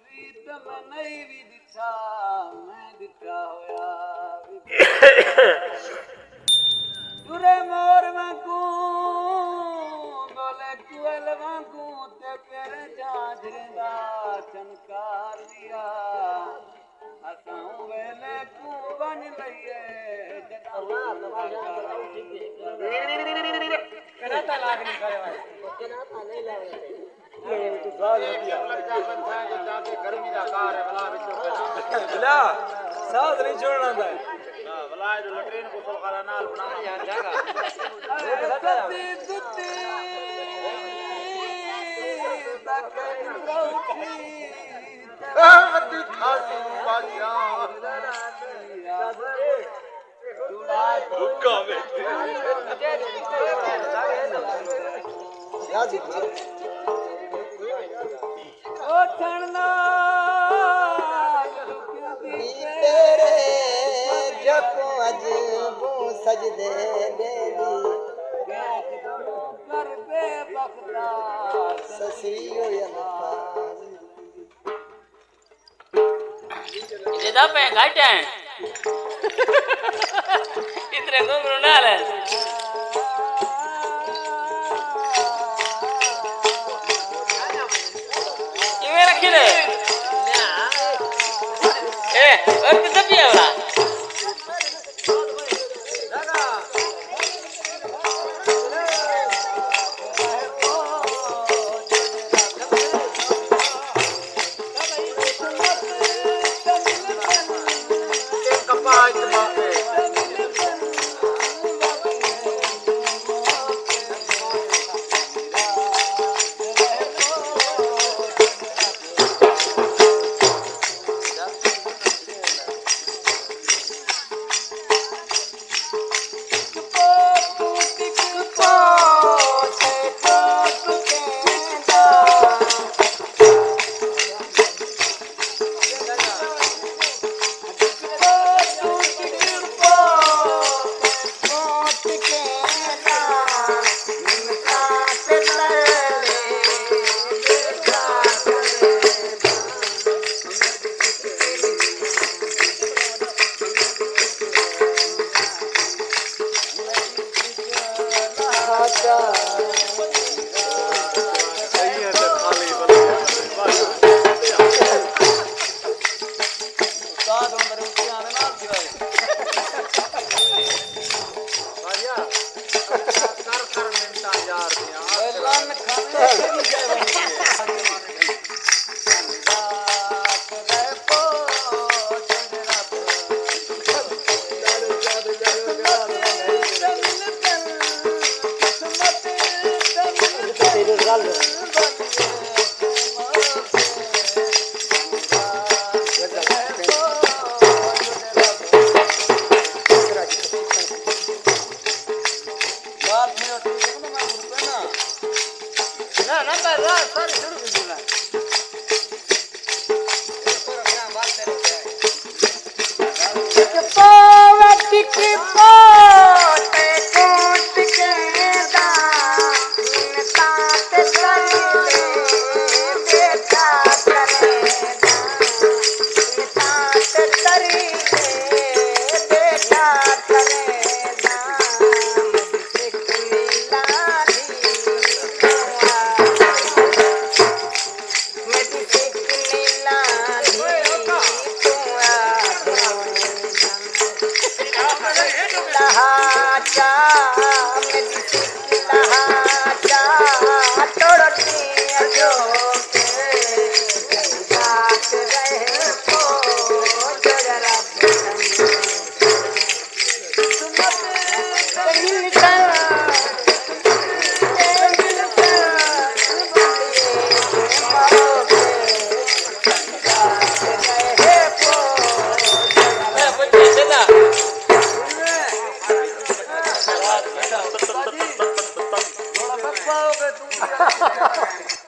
प्रीतम नहीं भी दिखा मैं दिखा होया तुरे मोर वांगू बोले कुएल वांगू ते पेरे झांझरेंदा चनकार दिया असां वेले कू बन लइए कना ता लाग नहीं करे भाई कना ता नहीं लागे ये तो साग दिया गर्मी दा कार है भला विच भला साथ नहीं छोड़ना था हां भला जो लटरीन को सोलखाना नाल बनाना यार जागा सती दुती बकरी रोटी अति खासी बाजा हुक्का में याद ओ ठणना तेरे जको अजबू सजदे देवी कर बे बखता ससियो यना इधर पे घाट है इतने घुंघरू डाल है ये रखी ले और कितना पिया वाला Thank you.